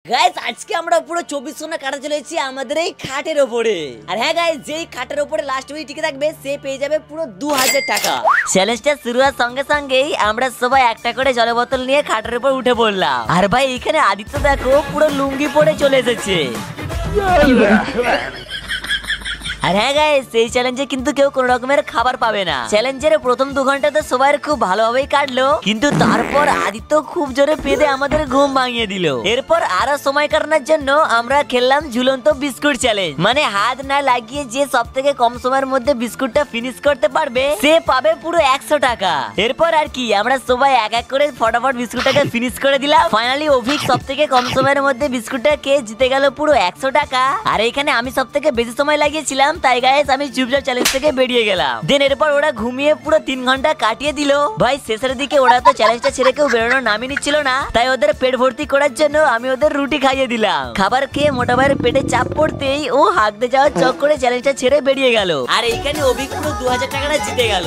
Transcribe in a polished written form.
Guys আজকে আমরা পুরো 24 ঘন্টা কাটা চলেছি আমাদের এই খাটের উপরে। আর হ্যাঁ গাইস, যেই খাটের উপরে লাস্ট উইক টিকে থাকবে সে পেয়ে যাবে পুরো 2000 টাকা। চ্যালেঞ্জটা শুরু হওয়ার সঙ্গে সঙ্গেই আমরা সবাই একটা করে জলের বোতল নিয়ে খাটের উপর উঠে পড়লাম। আর ভাই এখানে আদিত্য দেখো পুরো লুঙ্গি পরে চলে এসেছে। আর হ্যাঁ গাইস, এই চ্যালেঞ্জে কিন্তু কেউ কোনো রকমের খাবার পাবে না। চ্যালেঞ্জের প্রথম 2 ঘন্টা তো সবাই খুব ভালোভাবেই কাটলো, কিন্তু তারপর আদিত্য খুব জোরে পেদে আমাদের ঘুম ভাঙিয়ে দিল। এরপর আরো সময় কাটানোর জন্য আমরা খেললাম ঝুলন্ত বিস্কুট চ্যালেঞ্জ, মানে হাত না লাগিয়ে যে সব থেকে কম সময়ের মধ্যে বিস্কুটটা ফিনিশ করতে পারবে সে পাবে পুরো 100 টাকা। এরপর আর কি আমরা সবাই এক এক করে ফটাফট বিস্কুটটাকে ফিনিশ করে দিলাম। ফাইনালি অভিক সব থেকে কম সময়ের মধ্যে বিস্কুটটা খেয়ে জিতে গেল পুরো 100 টাকা। আর এখানে আমি সব থেকে বেশি সময় লাগিয়েছিলাম, তাই গাইস আমি চুপচাপ চ্যালেঞ্জ থেকে বেরিয়ে গেলাম। দেন এরপর ওরা ঘুমিয়ে পুরো 3 ঘন্টা কাটিয়ে দিল। ভাই শেষের দিকে ওরা তো চ্যালেঞ্জটা ছেড়ে কেউ বেরোনোর নামই নিচ্ছিল না, তাই ওদের পেট ভর্তি করার জন্য আমি ওদের রুটি খাইয়ে দিলাম। খাবার খেয়ে মোটা ভাইয়ের পেটে চাপ পড়তেই ও হাঁকতে যাওয়ার চক করে চ্যালেঞ্জটা ছেড়ে বেরিয়ে গেল। আর এইখানে অভিক পুরো 2000 টাকাটা জিতে গেল।